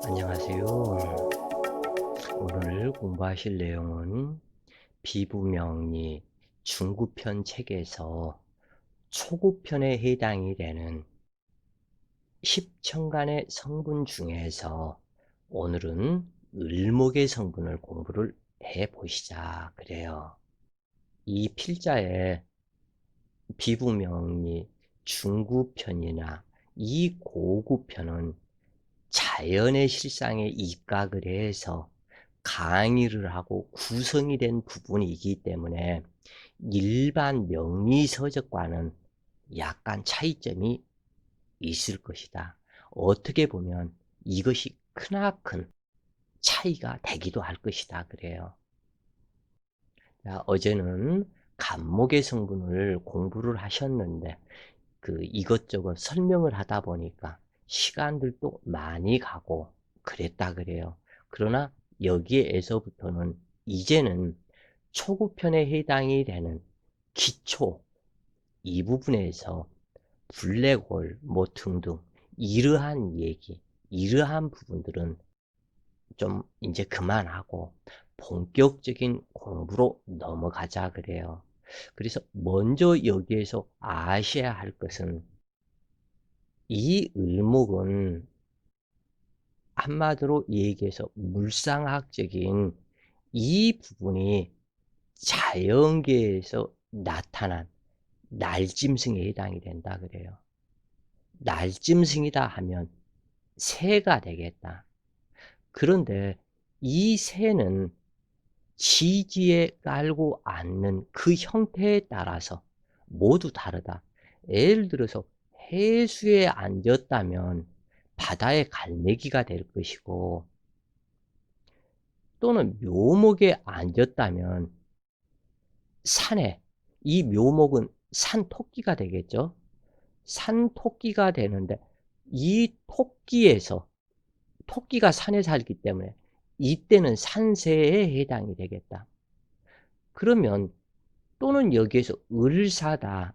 안녕하세요. 오늘 공부하실 내용은 비부명리 중구편 책에서 초구편에 해당이 되는 10천간의 성분 중에서 오늘은 을목의 성분을 공부를 해 보시자 그래요. 이 필자에 비부명리 중구편이나 이 고구편은 자연의 실상에 입각을 해서 강의를 하고 구성이 된 부분이기 때문에 일반 명리서적과는 약간 차이점이 있을 것이다. 어떻게 보면 이것이 크나큰 차이가 되기도 할 것이다. 그래요. 자, 어제는 간목의 성분을 공부를 하셨는데 이것저것 설명을 하다 보니까 시간들도 많이 가고 그랬다 그래요. 그러나 여기에서부터는 이제는 초급편에 해당이 되는 기초 이 부분에서 블랙홀 뭐 등등 이러한 얘기, 이러한 부분들은 좀 이제 그만하고 본격적인 공부로 넘어가자 그래요. 그래서 먼저 여기에서 아셔야 할 것은 이 을목은 한마디로 얘기해서 물상학적인 이 부분이 자연계에서 나타난 날짐승에 해당이 된다 그래요. 날짐승이다 하면 새가 되겠다. 그런데 이 새는 지지에 깔고 앉는 그 형태에 따라서 모두 다르다. 예를 들어서 해수에 앉았다면 바다의 갈매기가 될 것이고, 또는 묘목에 앉았다면 산에, 이 묘목은 산토끼가 되겠죠. 산토끼가 되는데 이 토끼에서, 토끼가 산에 살기 때문에 이때는 산새에 해당이 되겠다. 그러면 또는 여기에서 을사다.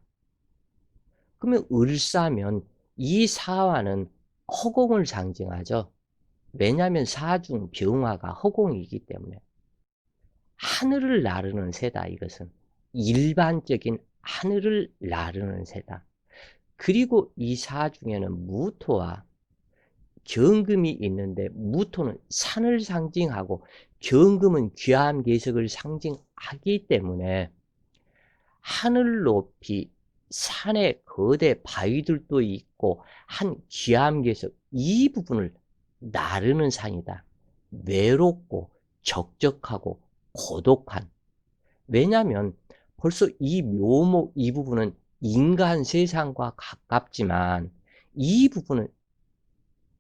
그러면 을사면 이 사화는 허공을 상징하죠. 왜냐하면 사중 병화가 허공이기 때문에 하늘을 나르는 새다. 이것은 일반적인 하늘을 나르는 새다. 그리고 이 사중에는 무토와 경금이 있는데 무토는 산을 상징하고 경금은 귀암괴석을 상징하기 때문에 하늘 높이 산에 거대 바위들도 있고 한 귀암괴석 이 부분을 나르는 산이다. 외롭고 적적하고 고독한. 왜냐하면 벌써 이 묘목 이 부분은 인간 세상과 가깝지만 이 부분은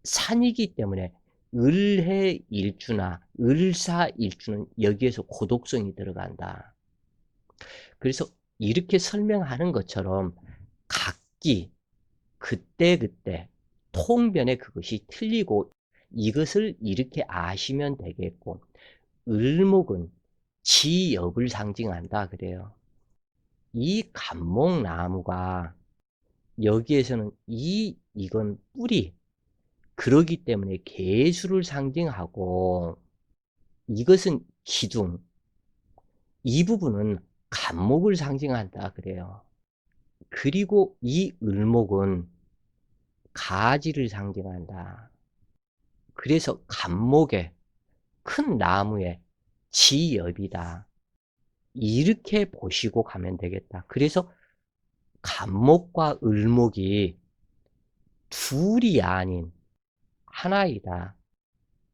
산이기 때문에 을해일주나 을사일주는 여기에서 고독성이 들어간다. 그래서 이렇게 설명하는 것처럼 각기 그때그때 통변에 그것이 틀리고 이것을 이렇게 아시면 되겠고, 을목은 지엽을 상징한다 그래요. 이 간목나무가 여기에서는 이건 뿌리, 그러기 때문에 개수를 상징하고, 이것은 기둥, 이 부분은 간목을 상징한다 그래요. 그리고 이 을목은 가지를 상징한다. 그래서 간목에 큰 나무에 지엽이다. 이렇게 보시고 가면 되겠다. 그래서 간목과 을목이 둘이 아닌 하나이다.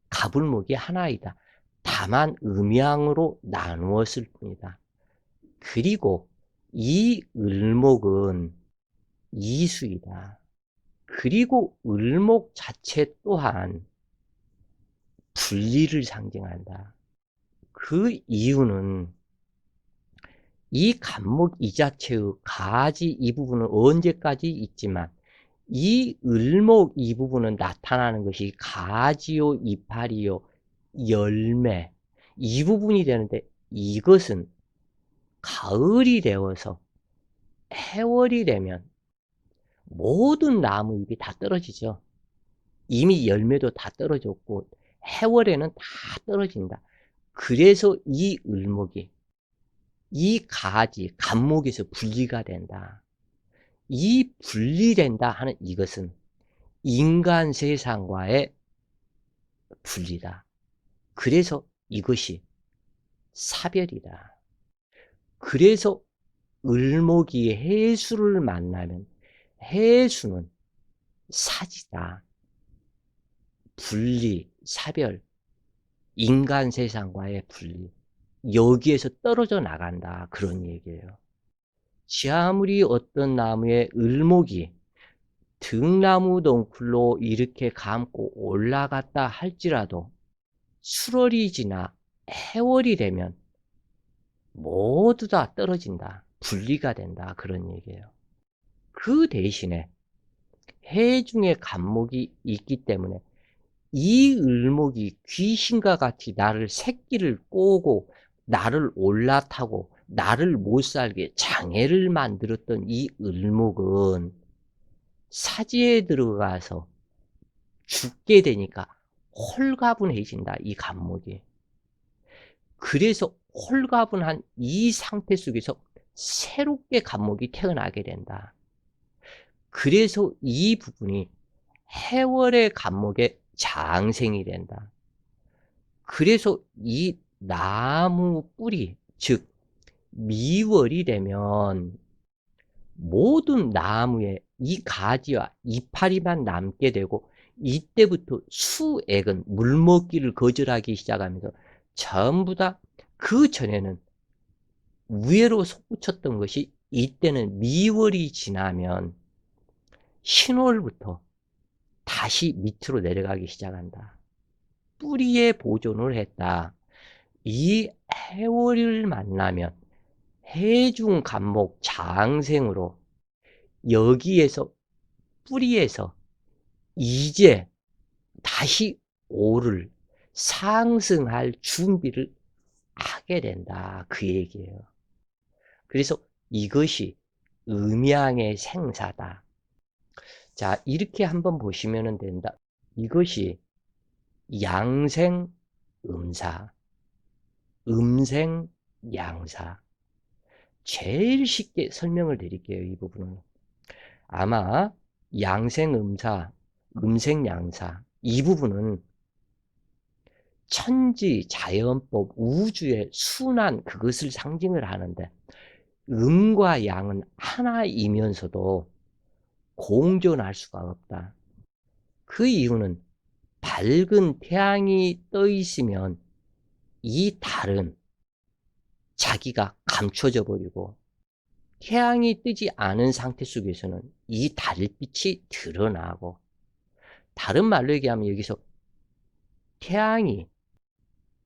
갑을목이 하나이다. 다만 음양으로 나누었을 뿐이다. 그리고 이 을목은 이수이다. 그리고 을목 자체 또한 분리를 상징한다. 그 이유는 이 간목 이 자체의 가지 이 부분은 언제까지 있지만 이 을목 이 부분은 나타나는 것이 가지요, 이파리요, 열매 이 부분이 되는데 이것은 가을이 되어서 해월이 되면 모든 나무 잎이 다 떨어지죠. 이미 열매도 다 떨어졌고 해월에는 다 떨어진다. 그래서 이 을목이 이 가지 간목에서 분리가 된다. 이 분리된다 하는 이것은 인간 세상과의 분리다. 그래서 이것이 사별이다. 그래서 을목이 해수를 만나면 해수는 사지다. 분리, 사별, 인간 세상과의 분리. 여기에서 떨어져 나간다. 그런 얘기예요. 아무리 어떤 나무에 을목이 등나무 덩굴로 이렇게 감고 올라갔다 할지라도 수월이 지나 해월이 되면 모두 다 떨어진다. 분리가 된다. 그런 얘기예요. 그 대신에 해 중에 간목이 있기 때문에 이 을목이 귀신과 같이 나를 새끼를 꼬고 나를 올라타고 나를 못살게 장애를 만들었던 이 을목은 사지에 들어가서 죽게 되니까 홀가분해진다. 이 간목이. 그래서 홀가분한 이 상태 속에서 새롭게 간목이 태어나게 된다. 그래서 이 부분이 해월의 간목의 장생이 된다. 그래서 이 나무 뿌리, 즉 미월이 되면 모든 나무에 이 가지와 이파리만 남게 되고 이때부터 수액은 물먹기를 거절하기 시작하면서 전부 다 그 전에는 위로 솟구쳤던 것이 이때는 미월이 지나면 신월부터 다시 밑으로 내려가기 시작한다. 뿌리에 보존을 했다. 이 해월을 만나면 해중 간목 장생으로 여기에서 뿌리에서 이제 다시 오를 상승할 준비를 하게 된다. 그 얘기예요. 그래서 이것이 음양의 생사다. 자, 이렇게 한번 보시면 된다. 이것이 양생, 음사, 음생, 양사. 제일 쉽게 설명을 드릴게요. 이 부분은. 아마 양생, 음사, 음생, 양사 이 부분은 천지, 자연법, 우주의 순환 그것을 상징을 하는데 음과 양은 하나이면서도 공존할 수가 없다. 그 이유는 밝은 태양이 떠 있으면 이 달은 자기가 감춰져 버리고 태양이 뜨지 않은 상태 속에서는 이 달빛이 드러나고 다른 말로 얘기하면 여기서 태양이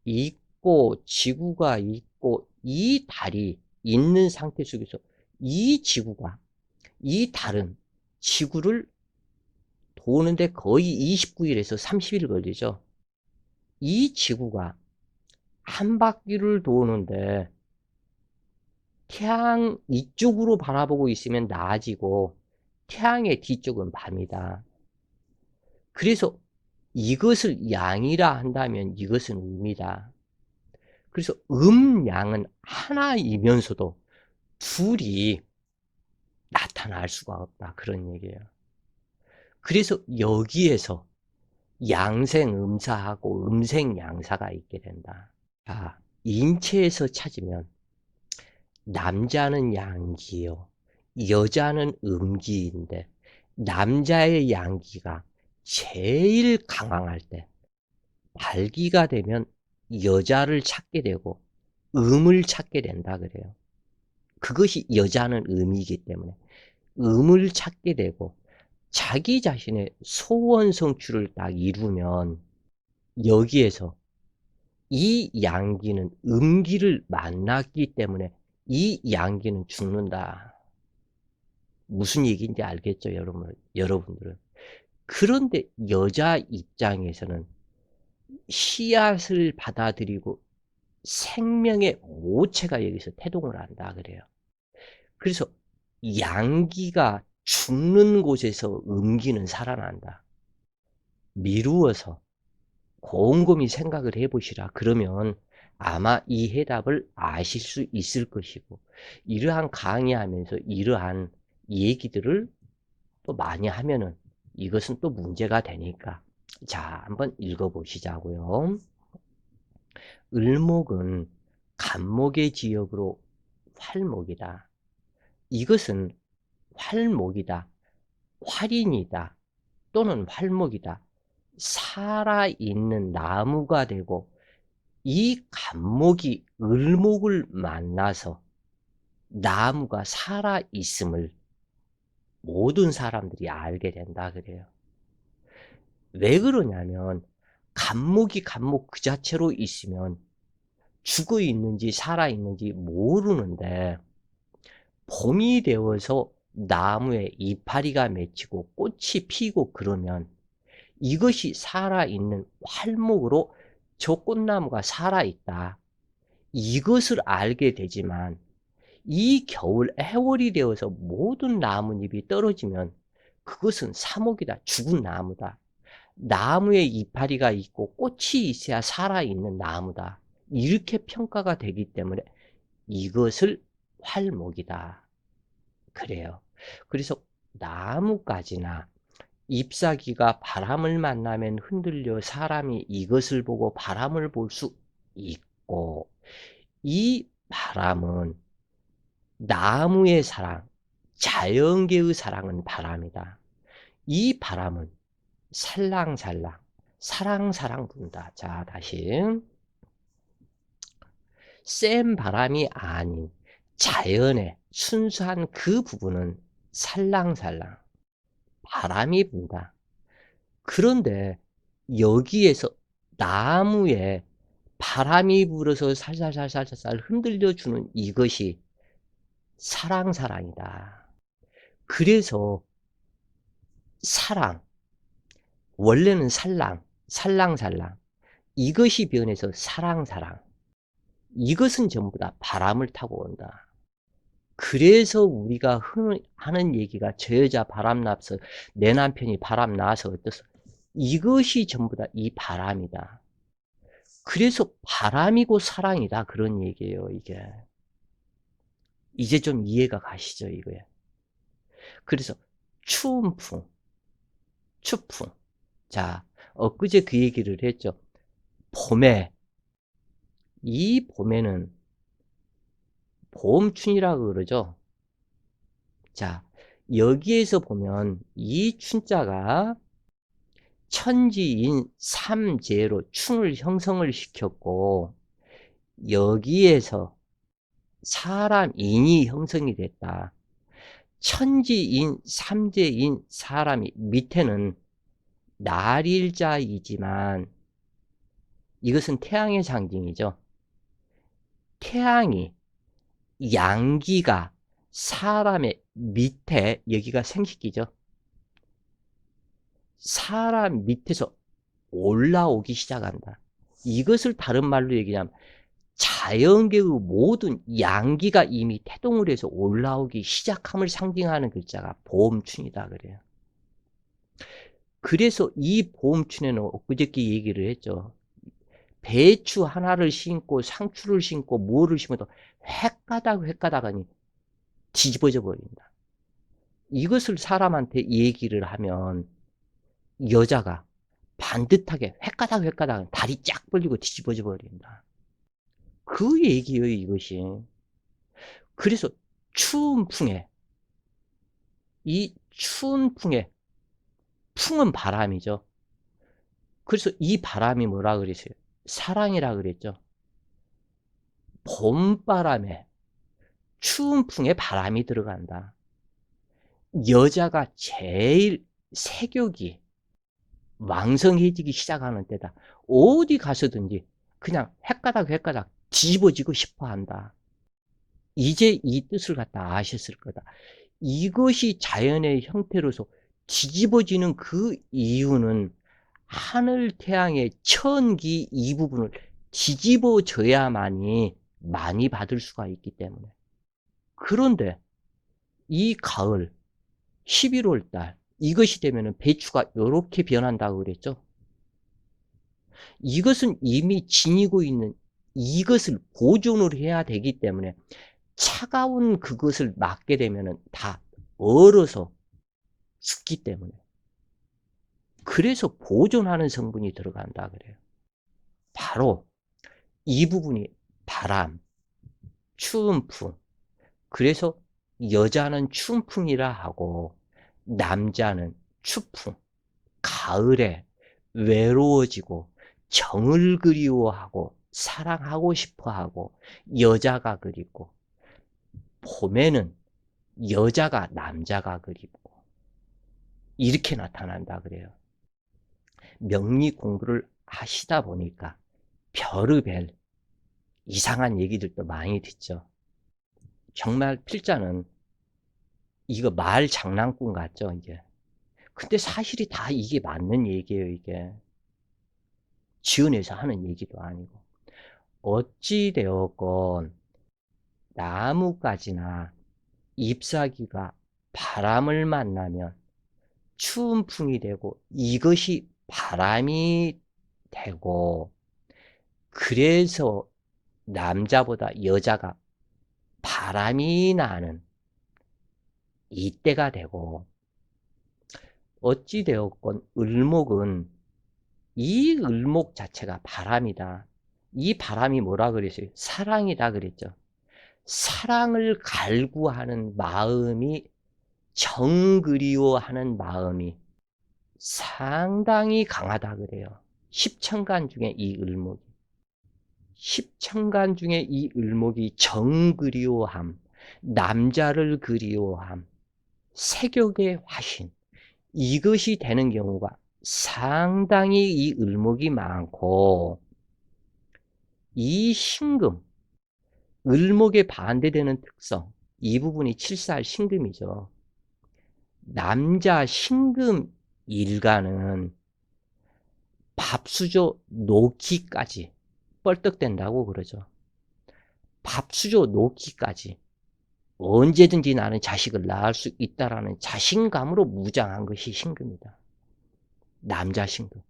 있고 지구가 있고 이 달이 있는 상태 속에서 이 지구가 이 달은 지구를 도는데 거의 29일에서 30일 걸리죠. 이 지구가 한 바퀴를 도는데 태양 이쪽으로 바라보고 있으면 낮이고 태양의 뒤쪽은 밤이다. 그래서 이것을 양이라 한다면 이것은 음이다. 그래서 양은 하나이면서도 둘이 나타날 수가 없다. 그런 얘기예요. 그래서 여기에서 양생음사하고 음생양사가 있게 된다. 자, 인체에서 찾으면 남자는 양기요, 여자는 음기인데 남자의 양기가 제일 강황할 때 발기가 되면 여자를 찾게 되고 음을 찾게 된다 그래요. 그것이 여자는 음이기 때문에 음을 찾게 되고 자기 자신의 소원 성취를 딱 이루면 여기에서 이 양기는 음기를 만났기 때문에 이 양기는 죽는다. 무슨 얘기인지 알겠죠, 여러분들은? 그런데 여자 입장에서는 씨앗을 받아들이고 생명의 모체가 여기서 태동을 한다 그래요. 그래서 양기가 죽는 곳에서 음기는 살아난다. 미루어서 곰곰이 생각을 해 보시라. 그러면 아마 이 해답을 아실 수 있을 것이고, 이러한 강의하면서 이러한 얘기들을 또 많이 하면은 이것은 또 문제가 되니까. 자, 한번 읽어 보시자고요. 을목은 간목의 지역으로 활목이다. 이것은 활목이다, 활인이다, 또는 활목이다. 살아있는 나무가 되고, 이 간목이 을목을 만나서 나무가 살아있음을 모든 사람들이 알게 된다 그래요. 왜 그러냐면 간목이 간목 그 자체로 있으면 죽어 있는지 살아 있는지 모르는데, 봄이 되어서 나무에 이파리가 맺히고 꽃이 피고 그러면 이것이 살아있는 활목으로 저 꽃나무가 살아있다, 이것을 알게 되지만, 이 겨울 해월이 되어서 모든 나뭇잎이 떨어지면 그것은 사목이다, 죽은 나무다. 나무에 이파리가 있고 꽃이 있어야 살아있는 나무다. 이렇게 평가가 되기 때문에 이것을 활목이다 그래요. 그래서 나무가지나 잎사귀가 바람을 만나면 흔들려 사람이 이것을 보고 바람을 볼 수 있고, 이 바람은 나무의 사랑, 자연계의 사랑은 바람이다. 이 바람은 살랑살랑, 사랑사랑 분다. 자, 다시. 센 바람이 아닌 자연의 순수한 그 부분은 살랑살랑 바람이 분다. 그런데 여기에서 나무에 바람이 불어서 살살살살살 흔들려주는 이것이 사랑사랑이다. 그래서 사랑, 원래는 살랑, 살랑살랑, 이것이 변해서 사랑사랑, 이것은 전부 다 바람을 타고 온다. 그래서 우리가 흔히 하는 얘기가 저 여자 바람나서, 내 남편이 바람나서 어떠서, 이것이 전부 다 이 바람이다. 그래서 바람이고 사랑이다, 그런 얘기예요, 이게. 이제 좀 이해가 가시죠, 이거에. 그래서 추운 풍, 추풍. 자, 엊그제 그 얘기를 했죠. 봄에, 이 봄에는 봄춘이라고 그러죠. 자, 여기에서 보면 이 춘자가 천지인 삼재로 춘을 형성을 시켰고, 여기에서 사람인이 형성이 됐다. 천지인 삼재인 사람이 밑에는 날일자이지만 이것은 태양의 상징이죠. 태양이, 양기가 사람의 밑에, 여기가 생식기죠. 사람 밑에서 올라오기 시작한다. 이것을 다른 말로 얘기하면 자연계의 모든 양기가 이미 태동을 해서 올라오기 시작함을 상징하는 글자가 봄춘이다 그래요. 그래서 이 봄춘에는 엊그저께 얘기를 했죠. 배추 하나를 심고 상추를 심고 뭐를 심어도 횟가닥하니 뒤집어져 버린다. 이것을 사람한테 얘기를 하면 여자가 반듯하게 횟가닥 다리 쫙 벌리고 뒤집어져 버린다. 그 얘기예요, 이것이. 그래서 추운 풍에, 이 추운 풍에, 풍은 바람이죠. 그래서 이 바람이 뭐라 그랬어요? 사랑이라 그랬죠. 봄바람에, 추운 풍에 바람이 들어간다. 여자가 제일 색욕이 왕성해지기 시작하는 때다. 어디 가서든지 그냥 헷가닥 뒤집어지고 싶어 한다. 이제 이 뜻을 갖다 아셨을 거다. 이것이 자연의 형태로서 뒤집어지는 그 이유는 하늘 태양의 천기 이 부분을 뒤집어져야만이 많이 받을 수가 있기 때문에. 그런데 이 가을 11월 달 이것이 되면은 배추가 요렇게 변한다고 그랬죠. 이것은 이미 지니고 있는 이것을 보존을 해야 되기 때문에 차가운 그것을 맞게 되면은 다 얼어서 죽기 때문에. 그래서 보존하는 성분이 들어간다 그래요. 바로 이 부분이 바람, 추운풍. 그래서 여자는 춘풍이라 하고 남자는 추풍. 가을에 외로워지고 정을 그리워하고 사랑하고 싶어하고 여자가 그립고, 봄에는 여자가 남자가 그립고 이렇게 나타난다 그래요. 명리 공부를 하시다 보니까 별의별 이상한 얘기들도 많이 듣죠. 정말 필자는 이거 말 장난꾼 같죠, 이게. 근데 사실이 다 이게 맞는 얘기예요, 이게. 지어내서 하는 얘기도 아니고. 어찌되었건 나뭇가지나 잎사귀가 바람을 만나면 추운풍이 되고 이것이 바람이 되고, 그래서 남자보다 여자가 바람이 나는 이때가 되고, 어찌되었건 을목은 이 을목 자체가 바람이다. 이 바람이 뭐라 그랬어요? 사랑이다 그랬죠. 사랑을 갈구하는 마음이, 정 그리워하는 마음이 상당히 강하다 그래요. 십천간 중에 이 을목이. 십천간 중에 이 을목이 정 그리워함, 남자를 그리워함, 색욕의 화신, 이것이 되는 경우가 상당히 이 을목이 많고, 이 신금, 을목에 반대되는 특성, 이 부분이 칠살 신금이죠. 남자 신금 일간은 밥수조 놓기까지 뻘떡된다고 그러죠. 밥수조 놓기까지 언제든지 나는 자식을 낳을 수 있다라는 자신감으로 무장한 것이 신금이다. 남자 신금.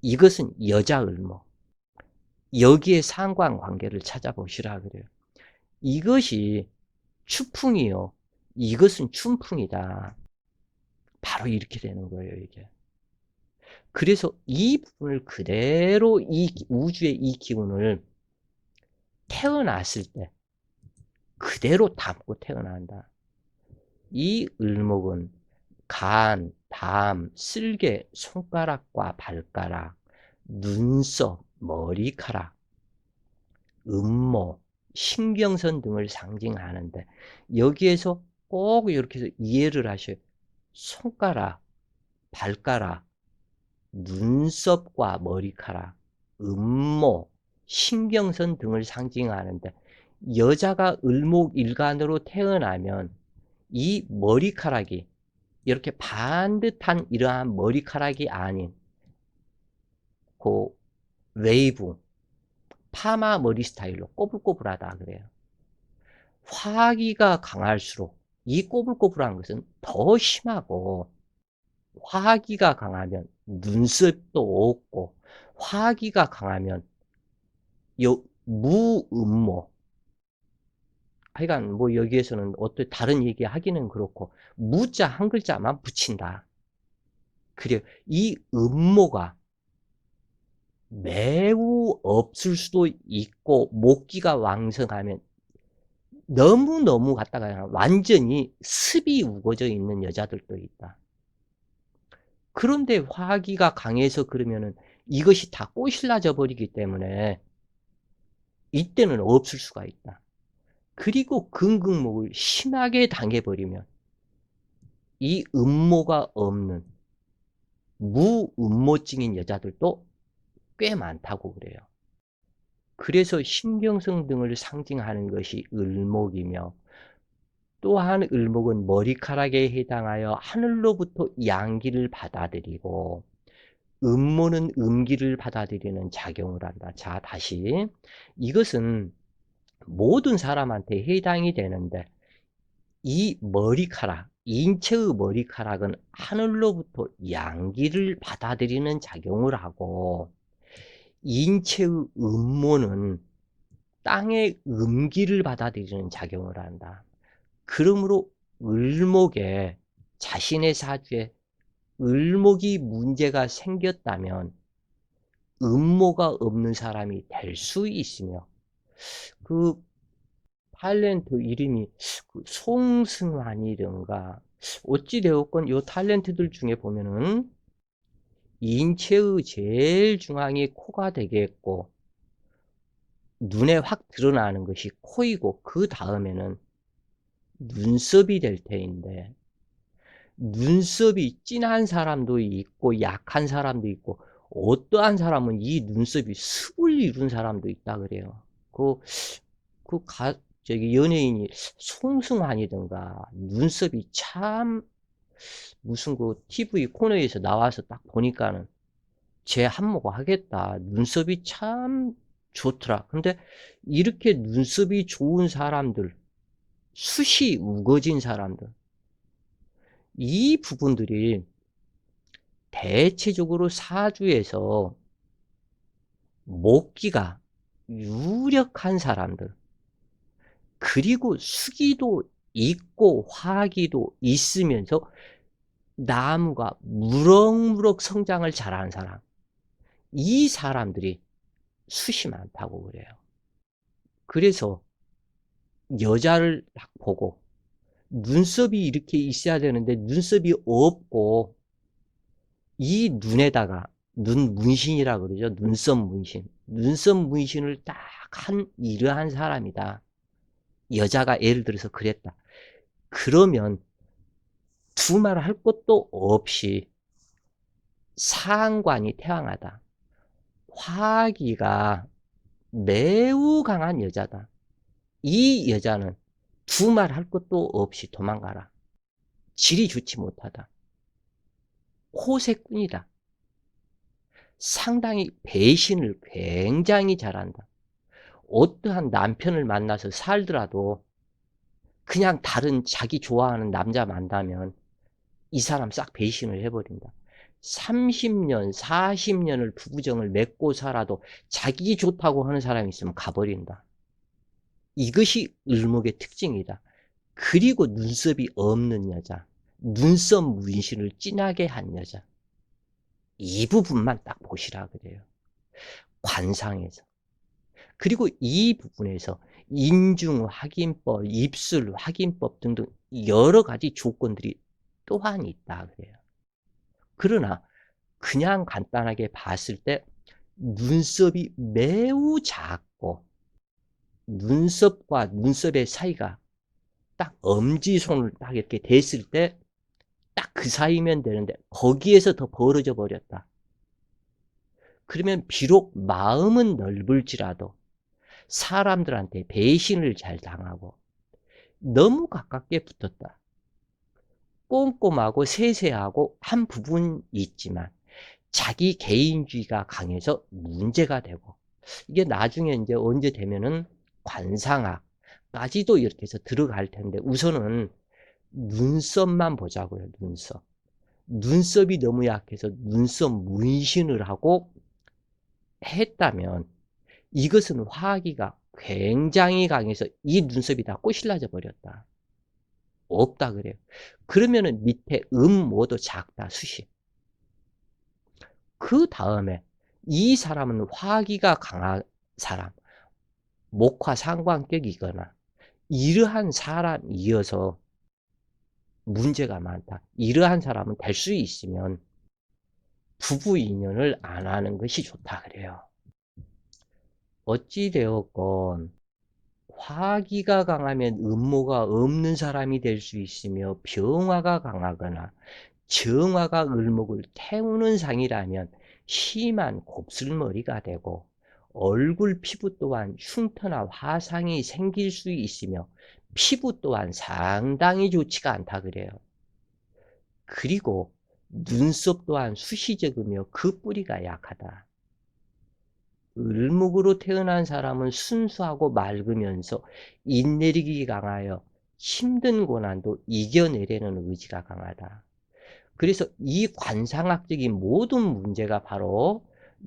이것은 여자 을목. 여기에 상관관계를 찾아보시라 그래요. 이것이 추풍이요, 이것은 춘풍이다. 바로 이렇게 되는 거예요, 이게. 그래서 이 부분을 그대로 이 우주의 이 기운을 태어났을 때 그대로 담고 태어난다. 이 을목은 간, 담, 쓸개, 손가락과 발가락, 눈썹, 머리카락, 음모, 신경선 등을 상징하는데, 여기에서 꼭 이렇게 해서 이해를 하셔요. 손가락, 발가락, 눈썹과 머리카락, 음모, 신경선 등을 상징하는데, 여자가 을목일간으로 태어나면 이 머리카락이 이렇게 반듯한 이러한 머리카락이 아닌 그 웨이브, 파마 머리 스타일로 꼬불꼬불하다 그래요. 화기가 강할수록 이 꼬불꼬불한 것은 더 심하고, 화기가 강하면 눈썹도 없고, 화기가 강하면 요 무음모, 하여간 뭐 여기에서는 어떤 다른 얘기 하기는 그렇고 무자 한 글자만 붙인다. 그래요. 이 음모가 매우 없을 수도 있고, 목기가 왕성하면 너무너무 갖다가 완전히 습이 우거져 있는 여자들도 있다. 그런데 화기가 강해서 그러면은 이것이 다 꼬실라져 버리기 때문에 이때는 없을 수가 있다. 그리고 금극목을 심하게 당해버리면 이 음모가 없는 무음모증인 여자들도 꽤 많다고 그래요. 그래서 신경성 등을 상징하는 것이 을목이며, 또한 을목은 머리카락에 해당하여 하늘로부터 양기를 받아들이고, 음모는 음기를 받아들이는 작용을 한다. 자, 다시. 이것은 모든 사람한테 해당이 되는데, 이 머리카락, 인체의 머리카락은 하늘로부터 양기를 받아들이는 작용을 하고, 인체의 음모는 땅의 음기를 받아들이는 작용을 한다. 그러므로 을목에, 자신의 사주에 을목이 문제가 생겼다면 음모가 없는 사람이 될 수 있으며, 그 탤런트 이름이 송승환이든가 어찌되었건 요 탤런트들 중에 보면은 인체의 제일 중앙이 코가 되겠고, 눈에 확 드러나는 것이 코이고, 그 다음에는 눈썹이 될 테인데, 눈썹이 진한 사람도 있고 약한 사람도 있고, 어떠한 사람은 이 눈썹이 습을 이룬 사람도 있다 그래요. 저기 연예인이 송승환이든가 눈썹이 참, 무슨 TV 코너에서 나와서 딱 보니까는 제 한몫 하겠다. 눈썹이 참 좋더라. 근데 이렇게 눈썹이 좋은 사람들, 숱이 우거진 사람들, 이 부분들이 대체적으로 사주에서 목기가 유력한 사람들, 그리고 수기도 있고 화기도 있으면서 나무가 무럭무럭 성장을 잘하는 사람, 이 사람들이 숱이 많다고 그래요. 그래서 여자를 딱 보고 눈썹이 이렇게 있어야 되는데 눈썹이 없고, 이 눈에다가 눈 문신이라 그러죠. 눈썹 문신. 눈썹 문신을 딱 한 이러한 사람이다. 여자가 예를 들어서 그랬다. 그러면 두말 할 것도 없이 상관이 태왕하다. 화기가 매우 강한 여자다. 이 여자는 두말 할 것도 없이 도망가라. 질이 좋지 못하다. 호색꾼이다. 상당히 배신을 굉장히 잘한다. 어떠한 남편을 만나서 살더라도 그냥 다른 자기 좋아하는 남자 만나면 이 사람 싹 배신을 해버린다. 30년, 40년을 부부정을 맺고 살아도 자기 좋다고 하는 사람이 있으면 가버린다. 이것이 을목의 특징이다. 그리고 눈썹이 없는 여자, 눈썹 문신을 진하게 한 여자, 이 부분만 딱 보시라 그래요. 관상에서. 그리고 이 부분에서 인중 확인법, 입술 확인법 등등 여러 가지 조건들이 또한 있다 그래요. 그러나 그냥 간단하게 봤을 때 눈썹이 매우 작고, 눈썹과 눈썹의 사이가 딱 엄지손을 딱 이렇게 댔을 때 딱 그 사이면 되는데 거기에서 더 벌어져 버렸다. 그러면 비록 마음은 넓을지라도 사람들한테 배신을 잘 당하고 너무 가깝게 붙었다. 꼼꼼하고 세세하고 한 부분이 있지만 자기 개인주의가 강해서 문제가 되고, 이게 나중에 이제 언제 되면은 관상학까지도 이렇게 해서 들어갈 텐데, 우선은 눈썹만 보자고요. 눈썹. 눈썹이 너무 약해서 눈썹 문신을 하고 했다면 이것은 화기가 굉장히 강해서 이 눈썹이 다 꼬실라져 버렸다. 없다 그래요. 그러면은 밑에 모두 작다, 숱이. 그 다음에 이 사람은 화기가 강한 사람, 목화 상관격이거나 이러한 사람이어서 문제가 많다. 이러한 사람은 될 수 있으면 부부 인연을 안 하는 것이 좋다 그래요. 어찌되었건 화기가 강하면 음모가 없는 사람이 될 수 있으며, 병화가 강하거나 정화가 을목을 태우는 상이라면 심한 곱슬머리가 되고, 얼굴 피부 또한 흉터나 화상이 생길 수 있으며 피부 또한 상당히 좋지가 않다 그래요. 그리고 눈썹 또한 숱이 적으며 그 뿌리가 약하다. 을목으로 태어난 사람은 순수하고 맑으면서 인내력이 강하여 힘든 고난도 이겨내려는 의지가 강하다. 그래서 이 관상학적인 모든 문제가 바로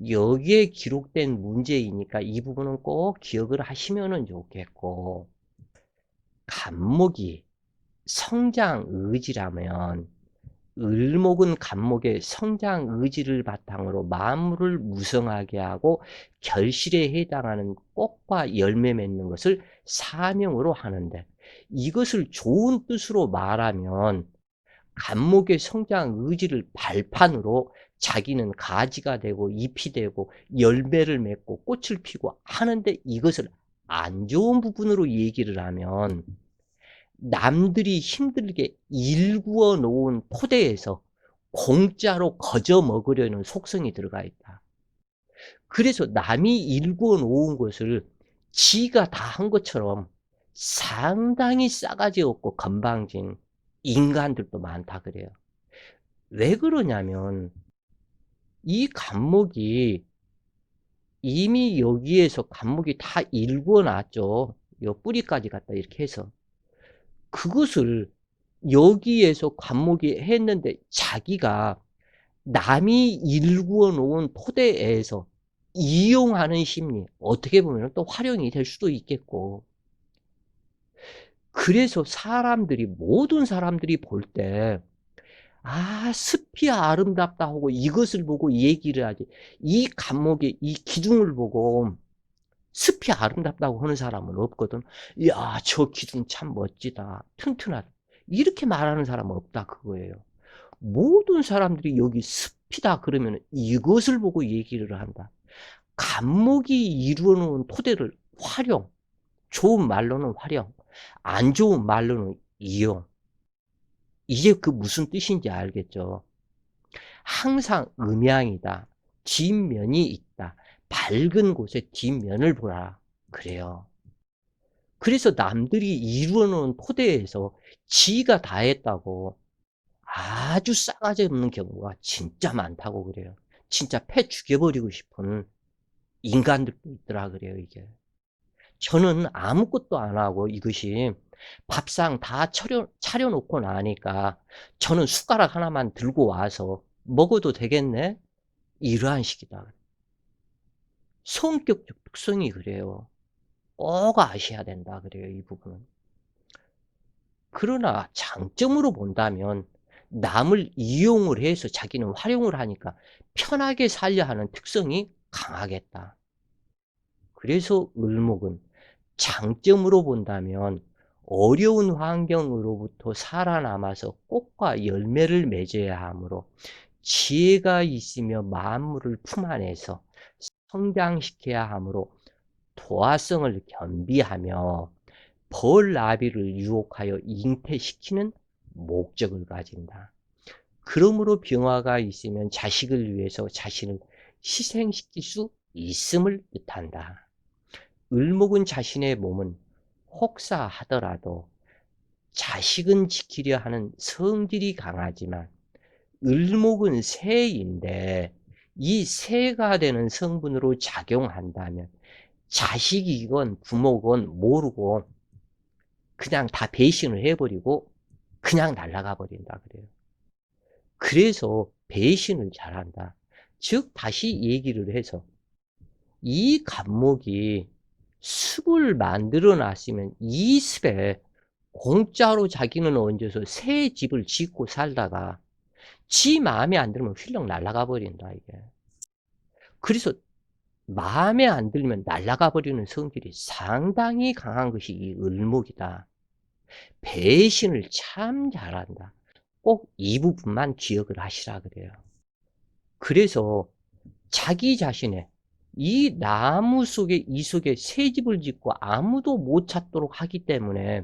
여기에 기록된 문제이니까 이 부분은 꼭 기억을 하시면 좋겠고, 간목이 성장 의지라면 을목은 간목의 성장 의지를 바탕으로 만물을 무성하게 하고 결실에 해당하는 꽃과 열매 맺는 것을 사명으로 하는데, 이것을 좋은 뜻으로 말하면 간목의 성장 의지를 발판으로 자기는 가지가 되고 잎이 되고 열매를 맺고 꽃을 피고 하는데, 이것을 안 좋은 부분으로 얘기를 하면 남들이 힘들게 일구어 놓은 포대에서 공짜로 거저 먹으려는 속성이 들어가 있다. 그래서 남이 일구어 놓은 것을 지가 다 한 것처럼 상당히 싸가지 없고 건방진 인간들도 많다 그래요. 왜 그러냐면 이 간목이 이미 여기에서 간목이 다 일구어 놨죠. 요 뿌리까지 갖다 이렇게 해서 그것을 여기에서 관목이 했는데, 자기가 남이 일구어 놓은 토대에서 이용하는 심리, 어떻게 보면 또 활용이 될 수도 있겠고, 그래서 모든 사람들이 볼 때, 아, 숲이 아름답다 하고 이것을 보고 얘기를 하지, 이 간목의 이 기둥을 보고 숲이 아름답다고 하는 사람은 없거든. 야, 저 기둥 참 멋지다, 튼튼하다, 이렇게 말하는 사람은 없다 그거예요. 모든 사람들이 여기 숲이다 그러면 이것을 보고 얘기를 한다. 간목이 이루어 놓은 토대를 활용, 좋은 말로는 활용, 안 좋은 말로는 이용. 이게 그 무슨 뜻인지 알겠죠? 항상 음양이다, 뒷면이 있다, 밝은 곳에 뒷면을 보라 그래요. 그래서 남들이 이루어 놓은 토대에서 지가 다 했다고 아주 싸가지 없는 경우가 진짜 많다고 그래요. 진짜 패 죽여버리고 싶은 인간들도 있더라 그래요, 이게. 저는 아무것도 안 하고 이것이 밥상 다 차려놓고 나니까 저는 숟가락 하나만 들고 와서 먹어도 되겠네? 이러한 식이다. 성격적 특성이 그래요. 꼭 아셔야 된다 그래요, 이 부분은. 그러나 장점으로 본다면 남을 이용을 해서 자기는 활용을 하니까 편하게 살려 하는 특성이 강하겠다. 그래서 을목은 장점으로 본다면 어려운 환경으로부터 살아남아서 꽃과 열매를 맺어야 하므로 지혜가 있으며 만물을 품 안에서 성장시켜야 하므로 도화성을 겸비하며 벌나비를 유혹하여 잉태시키는 목적을 가진다. 그러므로 병화가 있으면 자식을 위해서 자신을 희생시킬 수 있음을 뜻한다. 을목은 자신의 몸은 혹사하더라도 자식은 지키려 하는 성질이 강하지만, 을목은 새인데 이 새가 되는 성분으로 작용한다면 자식이건 부모건 모르고 그냥 다 배신을 해버리고 그냥 날아가 버린다 그래요. 그래서 배신을 잘한다. 즉 다시 얘기를 해서 이 간목이 숲을 만들어 놨으면 이 숲에 공짜로 자기는 얹어서 새 집을 짓고 살다가 지 마음에 안 들면 휘렁 날아가 버린다 이게. 그래서 마음에 안 들면 날아가 버리는 성질이 상당히 강한 것이 이 을목이다. 배신을 참 잘한다. 꼭 이 부분만 기억을 하시라 그래요. 그래서 자기 자신의 이 나무 속에 이 속에 새 집을 짓고 아무도 못 찾도록 하기 때문에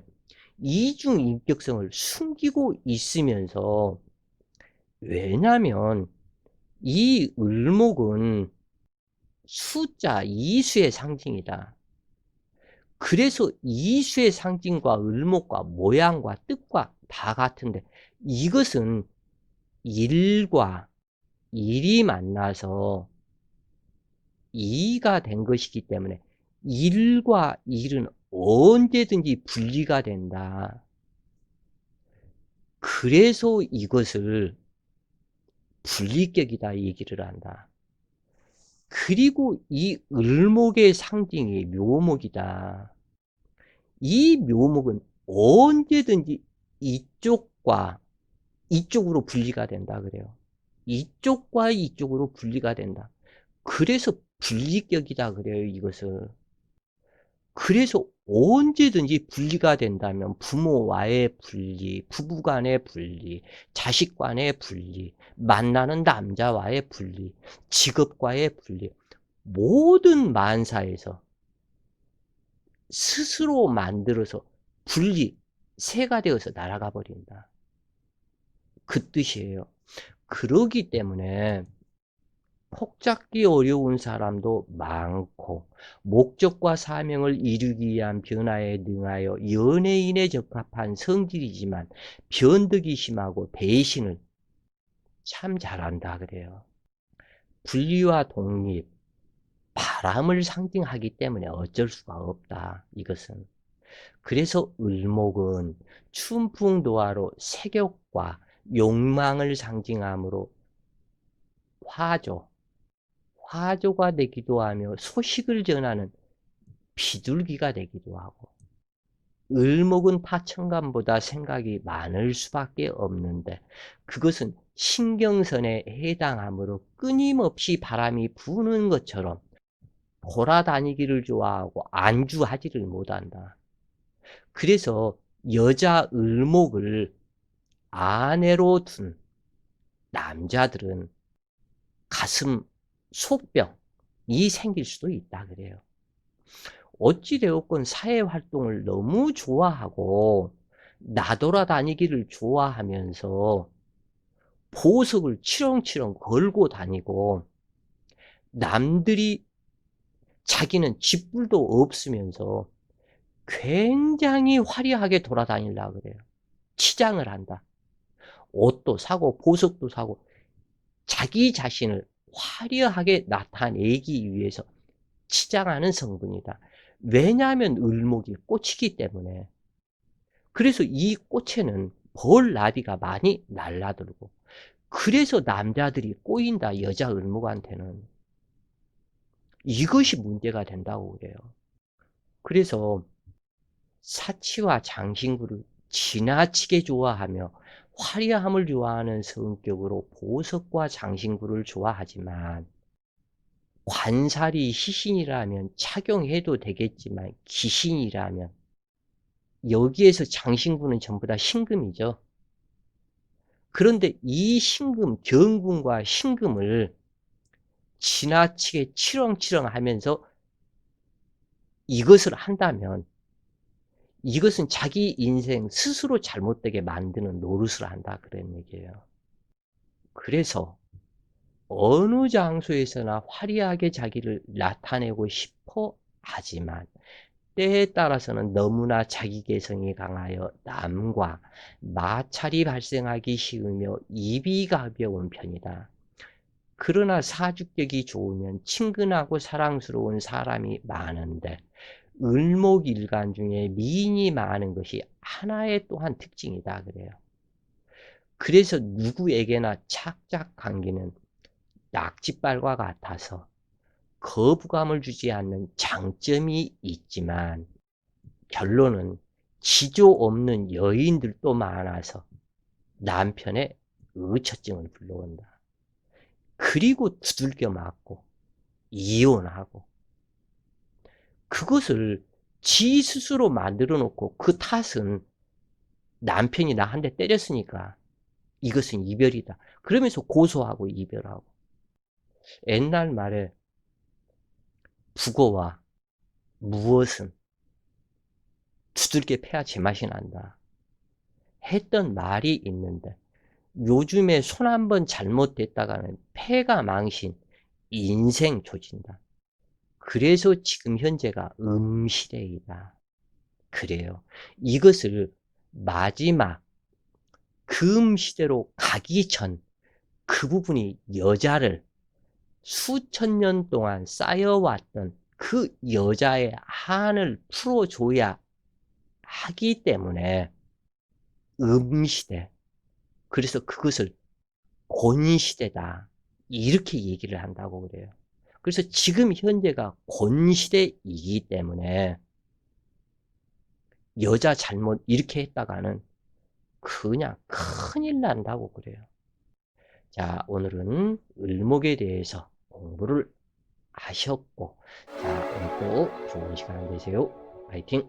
이중 인격성을 숨기고 있으면서, 왜냐면 이 을목은 숫자 이수의 상징이다. 그래서 이수의 상징과 을목과 모양과 뜻과 다 같은데, 이것은 일과 일이 만나서 이가 된 것이기 때문에 일과 일은 언제든지 분리가 된다. 그래서 이것을 분리격이다 얘기를 한다. 그리고 이 을목의 상징이 묘목이다. 이 묘목은 언제든지 이쪽과 이쪽으로 분리가 된다 그래요. 이쪽과 이쪽으로 분리가 된다. 그래서 분리격이다 그래요, 이것을. 그래서 언제든지 분리가 된다면 부모와의 분리, 부부간의 분리, 자식간의 분리, 만나는 남자와의 분리, 직업과의 분리, 모든 만사에서 스스로 만들어서 분리, 새가 되어서 날아가 버린다. 그 뜻이에요. 그러기 때문에 폭 잡기 어려운 사람도 많고, 목적과 사명을 이루기 위한 변화에 능하여 연예인에 적합한 성질이지만 변덕이 심하고 배신을 참 잘한다 그래요. 분리와 독립, 바람을 상징하기 때문에 어쩔 수가 없다, 이것은. 그래서 을목은 춘풍도화로 색욕과 욕망을 상징하므로 화조, 화조가 되기도 하며 소식을 전하는 비둘기가 되기도 하고, 을목은 타천감보다 생각이 많을 수밖에 없는데 그것은 신경선에 해당하므로 끊임없이 바람이 부는 것처럼 돌아다니기를 좋아하고 안주하지를 못한다. 그래서 여자 을목을 아내로 둔 남자들은 가슴 속병이 생길 수도 있다 그래요. 어찌되었건 사회활동을 너무 좋아하고 나돌아다니기를 좋아하면서 보석을 치렁치렁 걸고 다니고 남들이 자기는 쥐뿔도 없으면서 굉장히 화려하게 돌아다니려고 그래요. 치장을 한다. 옷도 사고 보석도 사고 자기 자신을 화려하게 나타내기 위해서 치장하는 성분이다. 왜냐하면 을목이 꽃이기 때문에. 그래서 이 꽃에는 벌나비가 많이 날라들고 그래서 남자들이 꼬인다, 여자 을목한테는. 이것이 문제가 된다고 그래요. 그래서 사치와 장신구를 지나치게 좋아하며 화려함을 좋아하는 성격으로 보석과 장신구를 좋아하지만 관살이 시신이라면 착용해도 되겠지만 기신이라면 여기에서 장신구는 전부 다 신금이죠. 그런데 이 신금, 경금과 신금을 지나치게 치렁치렁 하면서 이것을 한다면 이것은 자기 인생 스스로 잘못되게 만드는 노릇을 한다 그런 얘기예요. 그래서 어느 장소에서나 화려하게 자기를 나타내고 싶어 하지만 때에 따라서는 너무나 자기 개성이 강하여 남과 마찰이 발생하기 쉬우며 입이 가벼운 편이다. 그러나 사주격이 좋으면 친근하고 사랑스러운 사람이 많은데 을목일간 중에 미인이 많은 것이 하나의 또한 특징이다 그래요. 그래서 누구에게나 착착 감기는 낙지빨과 같아서 거부감을 주지 않는 장점이 있지만 결론은 지조 없는 여인들도 많아서 남편의 의처증을 불러온다. 그리고 두들겨 맞고 이혼하고 그것을 지 스스로 만들어 놓고 그 탓은 남편이 나 한 대 때렸으니까 이것은 이별이다. 그러면서 고소하고 이별하고. 옛날 말에 북어와 무엇은 두들겨 패야 제맛이 난다 했던 말이 있는데 요즘에 손 한 번 잘못됐다가는 패가 망신, 인생 조진다. 그래서 지금 현재가 음시대이다. 그래요. 이것을 마지막 금시대로 가기 전 그 부분이 여자를 수천 년 동안 쌓여왔던 그 여자의 한을 풀어줘야 하기 때문에 음시대, 그래서 그것을 곤시대다. 이렇게 얘기를 한다고 그래요. 그래서 지금 현재가 곤시대이기 때문에 여자 잘못 이렇게 했다가는 그냥 큰일 난다고 그래요. 자, 오늘은 을목에 대해서 공부를 하셨고, 자, 오늘도 좋은 시간 되세요. 파이팅!